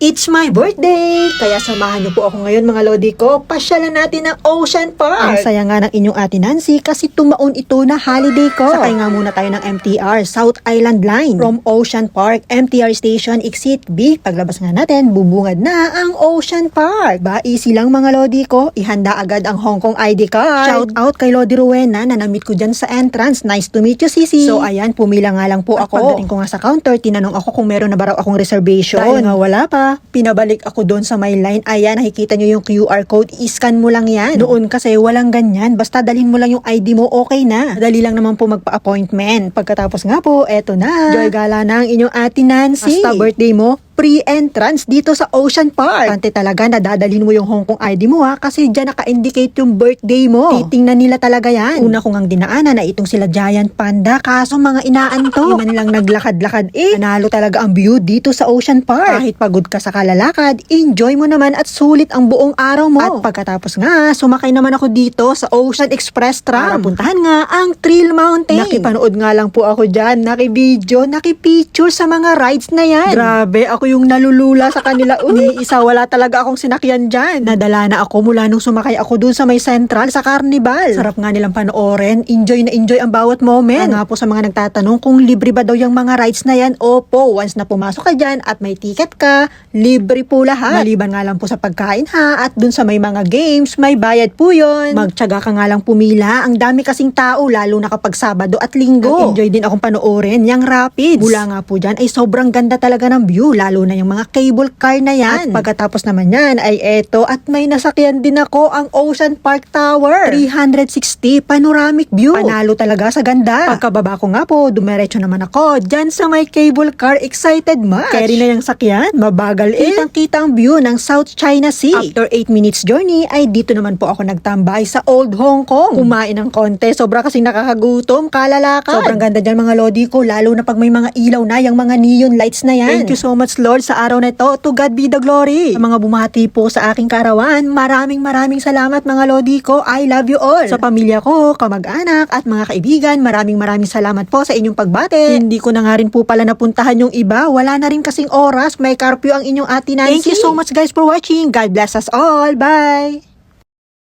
It's my birthday! Kaya samahan niyo po ako ngayon mga lodi ko. Pasyalan natin ng Ocean Park. Ang saya nga ng inyong ate Nancy kasi tumaon ito na holiday ko. Sakay nga muna tayo ng MTR, South Island Line. From Ocean Park, MTR Station, Exit B. Paglabas nga natin, bubungad na ang Ocean Park. Ba, easy lang mga lodi ko. Ihanda agad ang Hong Kong ID card. Shout out kay Lodi Rowena na na-meet ko dyan sa entrance. Nice to meet you, Sisi. So ayan, pumila nga lang po ako. Pagdating ko nga sa counter, tinanong ako kung meron na ba raw akong reservation. Dahil nga wala pa. Pinabalik ako doon sa my line. Ayan, nakikita nyo yung QR code. I-scan mo lang yan. Noon kasi walang ganyan. Basta dalhin mo lang yung ID mo, okay na. Dali lang naman po magpa-appointment. Pagkatapos nga po, eto na. Joy gala na ang inyong ate Nancy. Hasta birthday mo, pre-entrance dito sa Ocean Park. Kante talaga na dadalhin mo yung Hong Kong ID mo ha, kasi dyan naka-indicate yung birthday mo. Titingnan nila talaga yan. Una ko ngang dinaanan na itong sila Giant Panda, kaso mga inaanto. Di man lang naglakad-lakad nanalo talaga ang view dito sa Ocean Park. Kahit pagod ka sa kalalakad, enjoy mo naman at sulit ang buong araw mo. At pagkatapos nga, sumakay naman ako dito sa Ocean Express tram. Para puntahan nga ang Thrill Mountain. Nakipanood nga lang po ako dyan, nakibideo, nakipicture sa mga rides na yan. Grabe, ako yung nalulula sa kanila. Ni isa, wala talaga akong sinakyan dyan. Nadala na ako mula nung sumakay ako dun sa may Central sa Carnival. Sarap nga nilang panoorin. Enjoy na enjoy ang bawat moment. Nga po sa mga nagtatanong kung libre ba daw yung mga rides na yan. Opo, once na pumasok ka dyan at may ticket ka, libre po lahat. Maliban nga lang po sa pagkain ha, at dun sa may mga games, may bayad po yun. Magtyaga ka nga lang pumila. Ang dami kasing tao, lalo na kapag Sabado at Linggo. Enjoy din akong panoorin yung Rapids. Mula nga po dyan ay sobrang ganda talaga ng view, lalo na yung mga cable car na yan. At pagkatapos naman yan ay eto, at may nasakyan din ako ang Ocean Park Tower. 360 panoramic view. Panalo talaga sa ganda. Pagkababa ko nga po, dumiretso naman ako dyan sa may cable car. Excited match. Carry na yung sakyan, mabagal Kitang-kita ang view ng South China Sea. After 8 minutes journey ay dito naman po ako nagtambay sa Old Hong Kong. Kumain ng konti, sobra kasing nakakagutom, kalalakad. Sobrang ganda dyan mga lodi ko, lalo na pag may mga ilaw na, yung mga neon lights na yan. Thank you so much Lord sa araw na ito. To God be the glory. Sa mga bumati po sa aking karawan, maraming salamat mga lodi ko. I love you all. Sa pamilya ko, kamag-anak at mga kaibigan, maraming salamat po sa inyong pagbate. Hindi ko na nga rin po pala napuntahan yung iba. Wala na rin kasing oras. May curfew ang inyong ate Nancy. Thank you so much guys for watching. God bless us all. Bye!